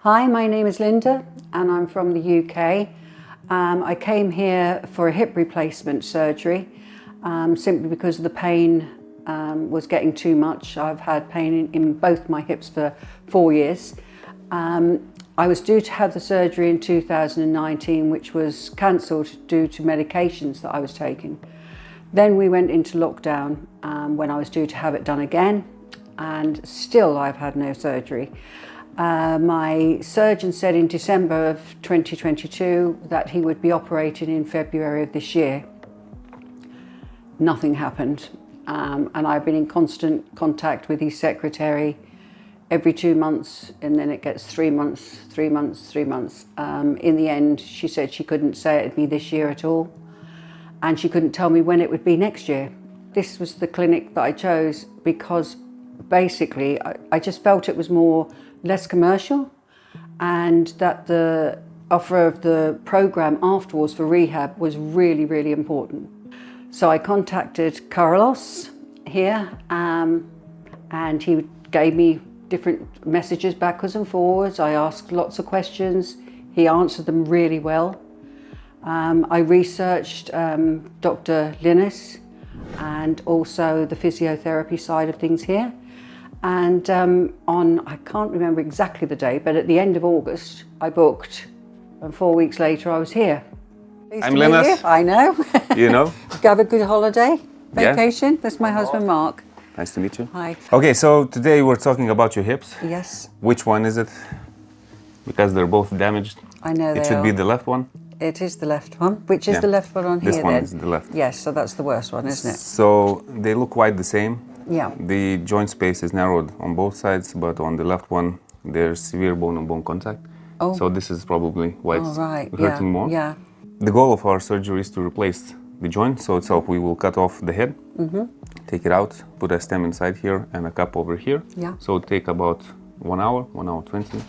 Hi, my name is Linda and I'm from the UK. I came here for a hip replacement surgery simply because the pain was getting too much. I've had pain in both my hips for 4 years. I was due to have the surgery in 2019, which was cancelled due to medications that I was taking. Then we went into lockdown when I was due to have it done again, and still I've had no surgery. My surgeon said in December of 2022 that he would be operating in February of this year. Nothing happened, and I've been in constant contact with his secretary every 2 months, and then it gets 3 months, 3 months, 3 months. In the end, she said she couldn't say it'd be this year at all, and she couldn't tell me when it would be next year. This was the clinic that I chose because basically I just felt it was less commercial, and that the offer of the program afterwards for rehab was really, really important. So I contacted Carlos here, and he gave me different messages backwards and forwards. I asked lots of questions. He answered them really well. I researched Dr. Linas and also the physiotherapy side of things here. And I can't remember exactly the day, but at the end of August, I booked, and 4 weeks later, I was here. I'm Linas. I know. You know. Have a good holiday, vacation. Yeah. That's my husband, Mark. Nice to meet you. Hi. Okay, so today we're talking about your hips. Yes. Which one is it? Because they're both damaged. I know they are. It should be the left one. It is the left one. Which is the left one on here then? This one then? is the left. Yes, so that's the worst one, isn't it? So they look quite the same. Yeah. The joint space is narrowed on both sides, but on the left one, there's severe bone-on-bone contact. Oh. So this is probably why it's hurting more. Yeah. The goal of our surgery is to replace the joint. So itself, we will cut off the head, take it out, put a stem inside here and a cup over here. Yeah. So it take about 1 hour, 1 hour 20.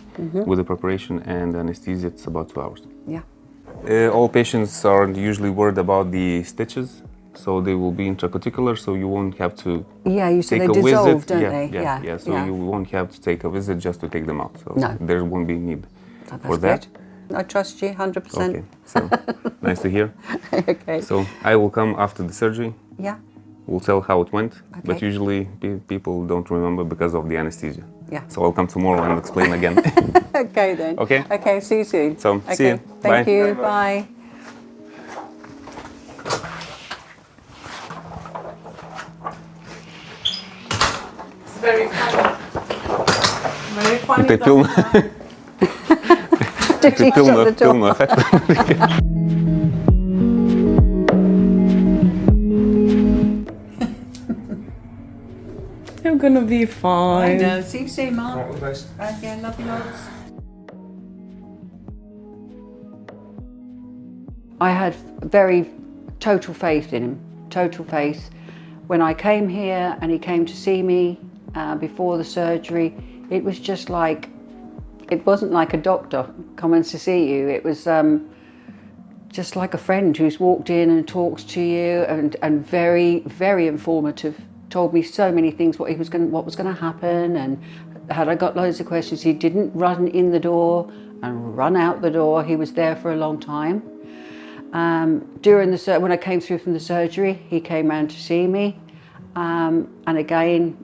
With the preparation and anesthesia, it's about 2 hours. Yeah. All patients are usually worried about the stitches. So they will be intracuticular, so you won't have to you said take they a dissolve, visit. don't Yeah, they? yeah. So you won't have to take a visit just to take them out. So No. there won't be need That's for that. good. I trust you 100%. Okay, so nice to hear. Okay. So I will come after the surgery. Yeah. We'll tell how it went, but Okay. usually people don't remember because of the anesthesia. Yeah. So I'll come tomorrow and explain again. Okay then. Okay. Okay, see you soon. So, okay. see you. Thank Bye. you. Bye. Very funny. Very funny. Ти пил, Did he пил shut на the door? пил на ефект. You're gonna be fine. I know. See you soon, Mark. Okay, love you lots. I had very total faith in him, total faith. When I came here and he came to see me before the surgery, it was just like, it wasn't like a doctor coming to see you. It was just like a friend who's walked in and talks to you, and very, very informative. Told me so many things, what was going to happen, and had I got loads of questions. He didn't run in the door and run out the door. He was there for a long time. When I came through from the surgery, he came round to see me, and again,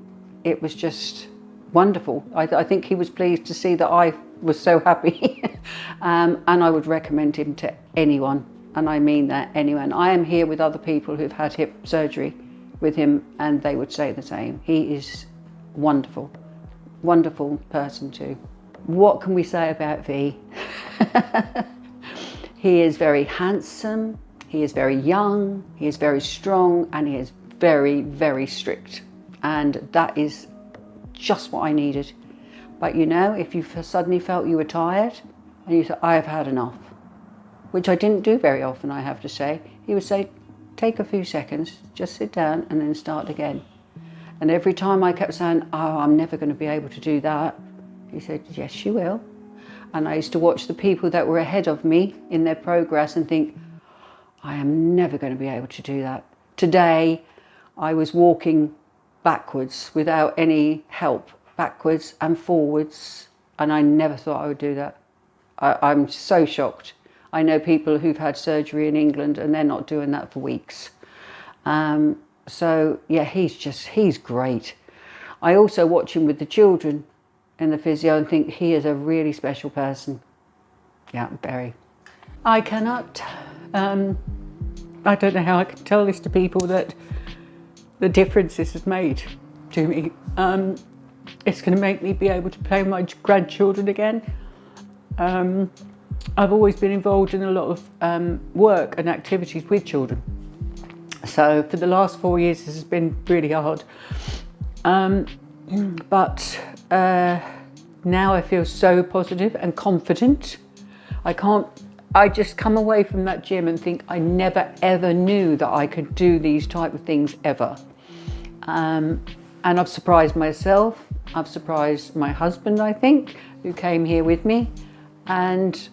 it was just wonderful. I think he was pleased to see that I was so happy, and I would recommend him to anyone, and I mean that, anyone. I am here with other people who've had hip surgery with him, and they would say the same. He is wonderful, wonderful person too. What can we say about V? He is very handsome, he is very young, he is very strong, and he is very, very strict. And that is just what I needed. But you know, if you suddenly felt you were tired and you thought, I have had enough, which I didn't do very often, I have to say, he would say, take a few seconds, just sit down and then start again. And every time I kept saying, oh, I'm never going to be able to do that, he said, yes, you will. And I used to watch the people that were ahead of me in their progress and think, I am never going to be able to do that. Today, I was walking backwards without any help, backwards and forwards, and I never thought I would do that. I'm so shocked. I know people who've had surgery in England and they're not doing that for weeks. So yeah, he's great. I also watch him with the children in the physio and think he is a really special person. Yeah, very. I cannot, I don't know how I can tell this to people, that the difference this has made to me. It's going to make me be able to play with my grandchildren again. I've always been involved in a lot of work and activities with children. So for the last 4 years, this has been really hard. But now I feel so positive and confident. I just come away from that gym and think I never ever knew that I could do these type of things ever. And I've surprised myself, I've surprised my husband, I think, who came here with me. And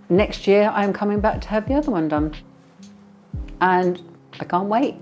next year I'm coming back to have the other one done. And I can't wait.